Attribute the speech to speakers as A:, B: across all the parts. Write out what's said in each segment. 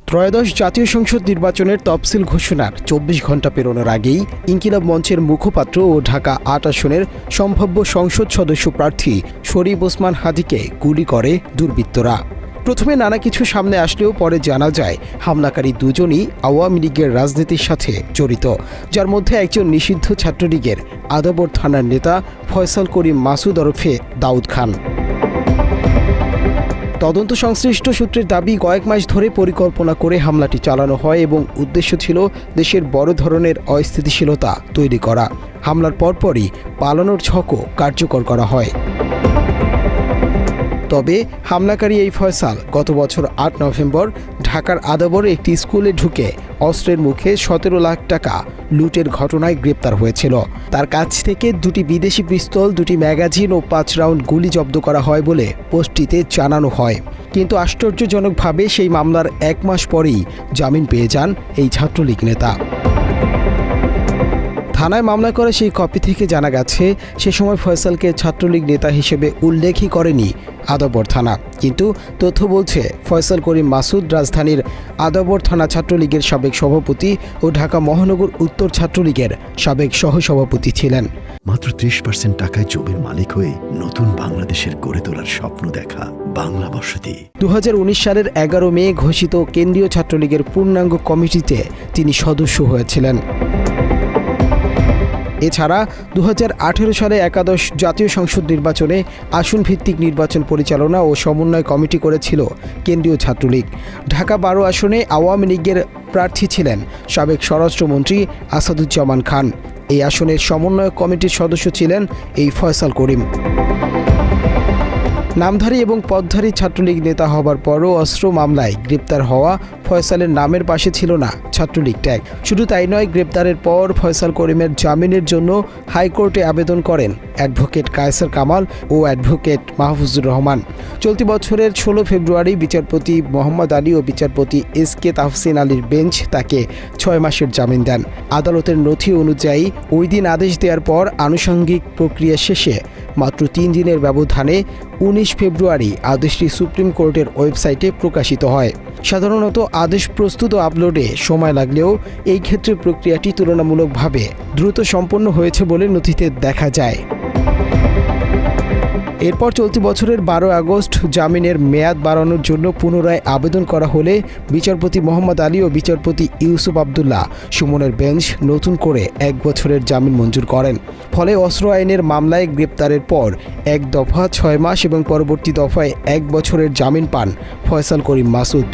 A: ত্রয়োদশ জাতীয় সংসদ নির্বাচনের তফসিল ঘোষণার ২৪ ঘণ্টা পেরোনোর আগেই ইনকিলাব মঞ্চের মুখপাত্র ও ঢাকা ৮ আসনের সম্ভাব্য সংসদ সদস্য প্রার্থী শরীফ ওসমান হাদীকে গুলি করে দুর্বৃত্তরা। প্রথমে নানা কিছু সামনে আসলেও পরে জানা যায় হামলাকারী দুজনই আওয়ামী লীগের রাজনীতির সাথে জড়িত, যার মধ্যে একজন নিষিদ্ধ ছাত্রলীগের আদাবর থানার নেতা ফয়সাল করিম মাসুদ ওরফে দাউদ খান। তদন্ত সংশ্লিষ্ট সূত্রের দাবি, কয়েক মাস ধরে পরিকল্পনা করে হামলাটি চালানো হয় এবং উদ্দেশ্য ছিল দেশের বড় ধরনের অস্থিতিশীলতা তৈরি করা। হামলার পরপরই পালানোর ছকও কার্যকর করা হয়। তবে হামলাকারী এই ফয়সাল গত বছর ৮ নভেম্বর ঢাকার আদাবরে একটি স্কুলে ঢুকে অস্ত্রের মুখে ১৭ লাখ টাকা লুটের ঘটনায় গ্রেপ্তার হয়েছিল। তার কাছ থেকে দুটি বিদেশি পিস্তল, দুটি ম্যাগাজিন ও ৫ রাউন্ড গুলি জব্দ করা হয় বলে পোস্টটিতে জানানো হয়। কিন্তু আশ্চর্যজনকভাবে সেই মামলার ১ মাস পরেই জামিন পেয়ে যান এই ছাত্রলীগ নেতা। থানায় মামলা করা সেই কপি থেকে জানা গেছে, সে সময় ফয়সালকে ছাত্রলীগ নেতা হিসেবে উল্লেখই করেনি আদাবর থানা। কিন্তু তথ্য বলছে ফয়সাল করিম মাসুদ রাজধানীর আদাবর থানা ছাত্রলীগের সাবেক সভাপতি ও ঢাকা মহানগর উত্তর ছাত্রলীগের সাবেক সহসভাপতি ছিলেন।
B: মাত্র ৩০% টাকায় জমির মালিক হয়ে নতুন বাংলাদেশের গড়ে তোলার স্বপ্ন দেখা বাংলা বসতি।
A: ২০১৯ সালের ১১ মে ঘোষিত কেন্দ্রীয় ছাত্রলীগের পূর্ণাঙ্গ কমিটিতে তিনি সদস্য হয়েছিলেন। এছাড়া ২০১৮ সালে একাদশ জাতীয় সংসদ নির্বাচনে আসন ভিত্তিক নির্বাচন পরিচালনা ও সমন্বয় কমিটি করেছিল কেন্দ্রীয় ছাত্রলীগ। ঢাকা ১২ আসনে আওয়ামী লীগের প্রার্থী ছিলেন সাবেক স্বরাষ্ট্রমন্ত্রী আসাদুজ্জামান খান। এই আসনের সমন্বয় কমিটির সদস্য ছিলেন এই ফয়সাল করিম। নামধারী এবং পদধারী ছাত্রলীগ নেতা হবার পরও অস্ত্র মামলায় গ্রেপ্তার হওয়া ফয়সালের নামের পাশে ছিল না ছাত্রলীগ ট্যাগ। শুধু তাই নয়, গ্রেপ্তারের পর ফয়সাল করিমের জামিনের জন্য হাইকোর্টে আবেদন করেন অ্যাডভোকেট কায়সার কামাল ও অ্যাডভোকেট মাহফুজুর রহমান। চলতি বছরের ১৬ ফেব্রুয়ারি বিচারপতি মোহাম্মদ আলী ও বিচারপতি এস.কে তাহসিন আলীর বেঞ্চ তাকে ৬ মাসের জামিন দেন। আদালতের নথি অনুযায়ী ওই দিন আদেশ দেওয়ার পর আনুষঙ্গিক প্রক্রিয়া শেষে মাত্র ৩ দিনের ব্যবধানে ১৯ ফেব্রুয়ারি আদেশটি সুপ্রিম কোর্টের ওয়েবসাইটে প্রকাশিত হয়। সাধারণত আদেশ প্রস্তুত ও আপলোডে সময় লাগলেও এই ক্ষেত্রে প্রক্রিয়াটি তুলনামূলকভাবে দ্রুত সম্পন্ন হয়েছে বলে নথিতে দেখা যায়। এরপর চলতি বছরের ১২ আগস্ট জামিনের মেয়াদ বাড়ানোর জন্য পুনরায় আবেদন করা হলে বিচারপতি মোহাম্মদ আলী ও বিচারপতি ইউসুফ আবদুল্লাহ সুমনের বেঞ্চ নতুন করে ১ বছরের জামিন মঞ্জুর করেন। ফলে অস্ত্র আইনের মামলায় গ্রেপ্তারের পর এক দফা ৬ মাস এবং পরবর্তী দফায় ১ বছরের জামিন পান ফয়সাল করিম মাসুদ।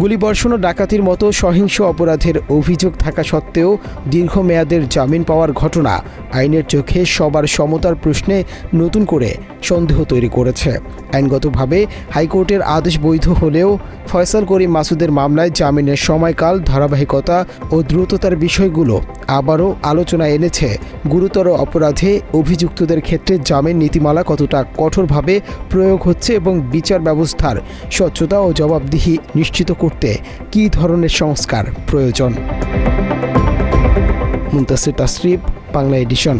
A: গুলিবর্ষণ ও ডাকাতির মতো সহিংস অপরাধের অভিযোগ থাকা সত্ত্বেও দীর্ঘমেয়াদের জামিন পাওয়ার ঘটনা আইনের চোখে সবার সমতার প্রশ্নে নতুন করে সন্দেহ তৈরি করেছে। আইনগতভাবে হাইকোর্টের আদেশ বৈধ হলেও ফয়সাল করিম মাসুদের মামলায় জামিনের সময়কাল, ধারাবাহিকতা ও দ্রুততার বিষয়গুলো আবারও আলোচনায় এনেছে গুরুতর অপরাধে অভিযুক্তদের ক্ষেত্রে জামিন নীতিমালা কতটা কঠোরভাবে প্রয়োগ হচ্ছে এবং বিচার ব্যবস্থার স্বচ্ছতা ও জবাবদিহি নিশ্চিত করতে কী ধরনের সংস্কার প্রয়োজন। মুনতাসির তাসরিফ, বাংলা এডিশন।